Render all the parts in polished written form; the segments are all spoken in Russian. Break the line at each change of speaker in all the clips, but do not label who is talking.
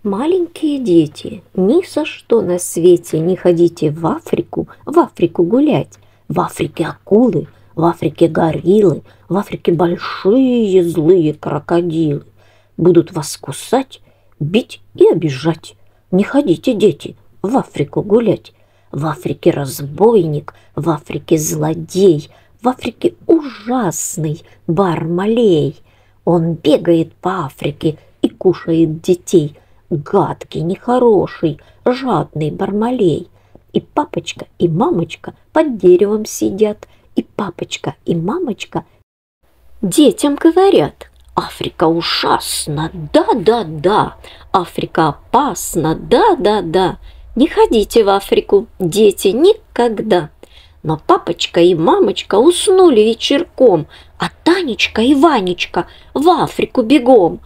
Маленькие дети, ни за что на свете не ходите в Африку гулять. В Африке акулы, в Африке гориллы, в Африке большие злые крокодилы. Будут вас кусать, бить и обижать. Не ходите, дети, в Африку гулять. В Африке разбойник, в Африке злодей, в Африке ужасный Бармалей. Он бегает по Африке и кушает детей. Гадкий, нехороший, жадный Бармалей. И папочка, и мамочка под деревом сидят, и папочка, и мамочка детям говорят: Африка ужасна, да-да-да, Африка опасна, да-да-да. Не ходите в Африку, дети, никогда. Но папочка и мамочка уснули вечерком, а Танечка и Ванечка в Африку бегом.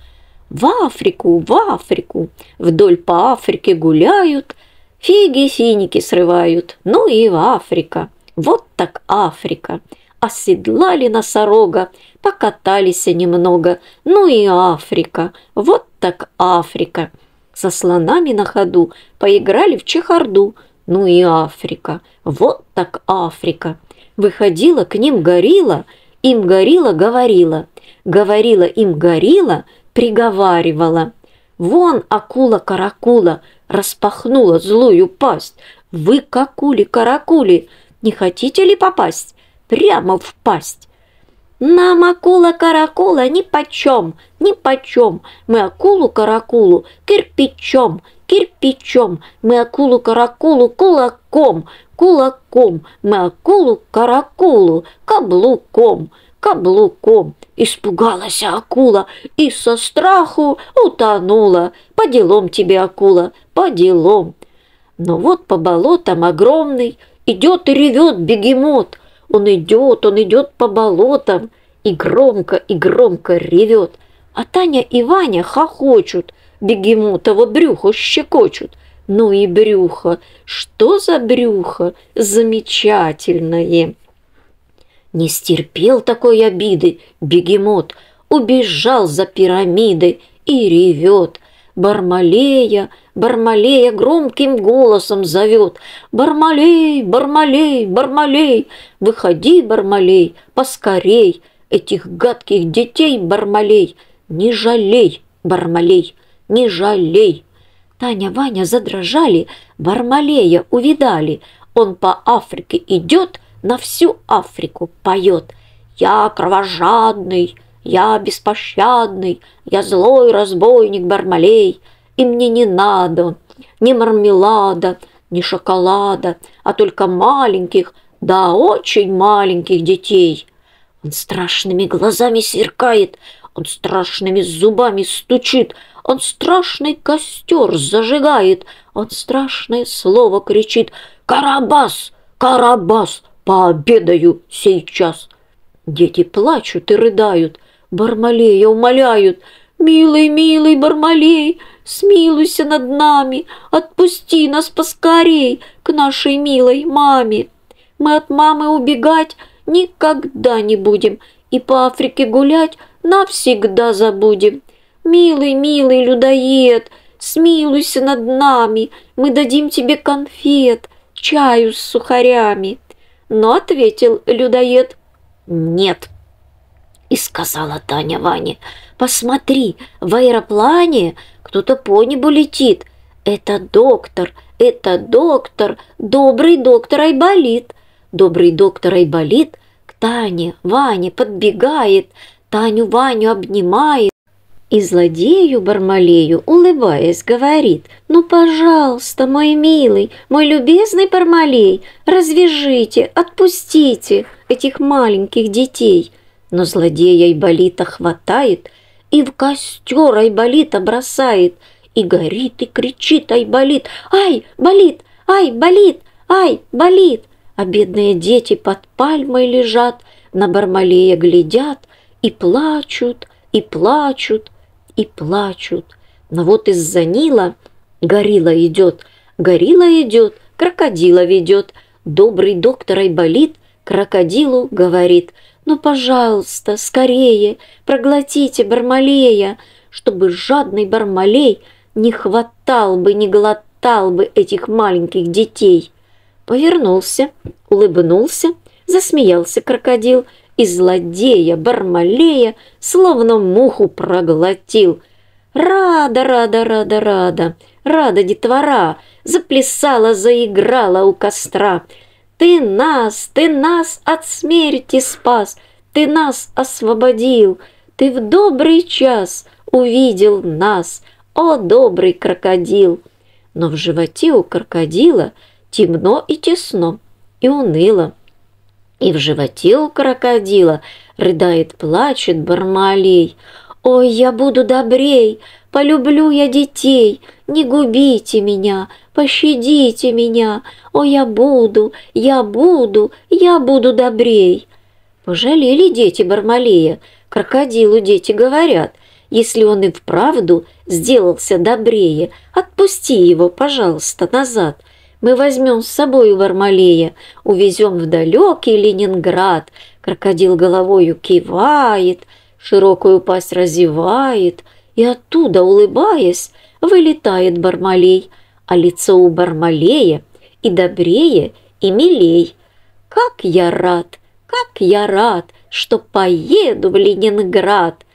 В Африку, вдоль по Африке гуляют, фиги-финики срывают, ну и в Африка. Вот так Африка. Оседлали носорога, покатались немного, ну и Африка. Вот так Африка. Со слонами на ходу поиграли в чехарду, ну и Африка. Вот так Африка. Выходила к ним горилла, им горилла говорила, говорила им горилла, приговаривала: вон акула-каракула распахнула злую пасть. Вы, какули-каракули, не хотите ли попасть прямо в пасть? Нам акула-каракула нипочем, нипочем. Мы акулу-каракулу кирпичом, кирпичом. Мы акулу-каракулу кулаком, кулаком. Мы акулу-каракулу каблуком, каблуком. Испугалась акула и со страху утонула. По делам тебе, акула, по делам. Но вот по болотам огромный идет и ревет бегемот. Он идет по болотам и громко ревет. А Таня и Ваня хохочут, бегемотово брюхо щекочут. Ну и брюхо, что за брюхо замечательное! Не стерпел такой обиды бегемот, убежал за пирамидой и ревет. Бармалея, Бармалея громким голосом зовет: Бармалей, Бармалей, Бармалей, выходи, Бармалей, поскорей, этих гадких детей, Бармалей, не жалей, Бармалей, не жалей. Таня, Ваня задрожали, Бармалея увидали. Он по Африке идет, на всю Африку поет: я кровожадный, я беспощадный, я злой разбойник Бармалей, и мне не надо ни мармелада, ни шоколада, а только маленьких, да очень маленьких детей. Он страшными глазами сверкает, он страшными зубами стучит, он страшный костер зажигает, он страшное слово кричит: Карабас, Карабас, пообедаю сейчас. Дети плачут и рыдают, Бармалея умоляют: милый, милый Бармалей, смилуйся над нами, отпусти нас поскорей к нашей милой маме. Мы от мамы убегать никогда не будем и по Африке гулять навсегда забудем. Милый, милый людоед, смилуйся над нами, мы дадим тебе конфет, чаю с сухарями. Но ответил людоед: нет. И сказала Таня Ване: посмотри, в аэроплане кто-то по небу летит. Это доктор, добрый доктор Айболит. Добрый доктор Айболит к Тане, Ване подбегает, Таню, Ваню обнимает и злодею Бармалею, улыбаясь, говорит: ну, пожалуйста, мой милый, мой любезный Бармалей, развяжите, отпустите этих маленьких детей. Но злодея Айболита хватает и в костер Айболита бросает, и горит, и кричит Айболит: ай, болит, ай, болит, ай, болит. А бедные дети под пальмой лежат, на Бармалея глядят и плачут, и плачут, и плачут. Но вот из-за Нила горилла идет, крокодила ведет. Добрый доктор Айболит крокодилу говорит: ну, пожалуйста, скорее проглотите Бармалея, чтобы жадный Бармалей не хватал бы, не глотал бы этих маленьких детей. Повернулся, улыбнулся, засмеялся крокодил и злодея Бармалея словно муху проглотил. Рада, рада, рада, рада, рада детвора, заплясала, заиграла у костра. Ты нас от смерти спас, ты нас освободил, ты в добрый час увидел нас, о добрый крокодил. Но в животе у крокодила темно и тесно, и уныло. И в животе у крокодила рыдает, плачет Бармалей. «Ой, я буду добрей, полюблю я детей, не губите меня, пощадите меня, о, я буду добрей». Пожалели дети Бармалея, крокодилу дети говорят: если он и вправду сделался добрее, отпусти его, пожалуйста, назад. Мы возьмем с собой Бармалея, увезем в далекий Ленинград. Крокодил головою кивает, широкую пасть разевает, и оттуда, улыбаясь, вылетает Бармалей, а лицо у Бармалея и добрее, и милей. Как я рад, что поеду в Ленинград.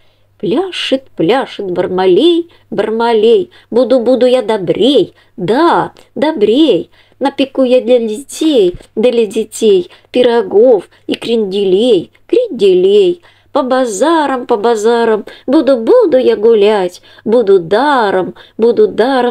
Пляшет, пляшет Бармалей, Бармалей, буду я добрей, да, добрей. Напеку я для детей пирогов и кренделей, По базарам, буду я гулять, буду даром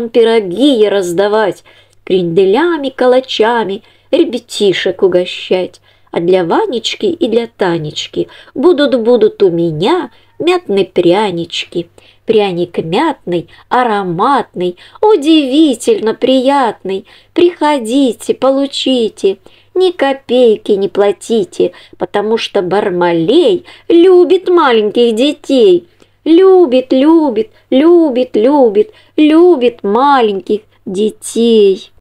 пироги я раздавать, кренделями, калачами ребятишек угощать. А для Ванечки и для Танечки будут у меня мятные прянички. Пряник мятный, ароматный, удивительно приятный. Приходите, получите, ни копейки не платите, потому что Бармалей любит маленьких детей. Любит маленьких детей.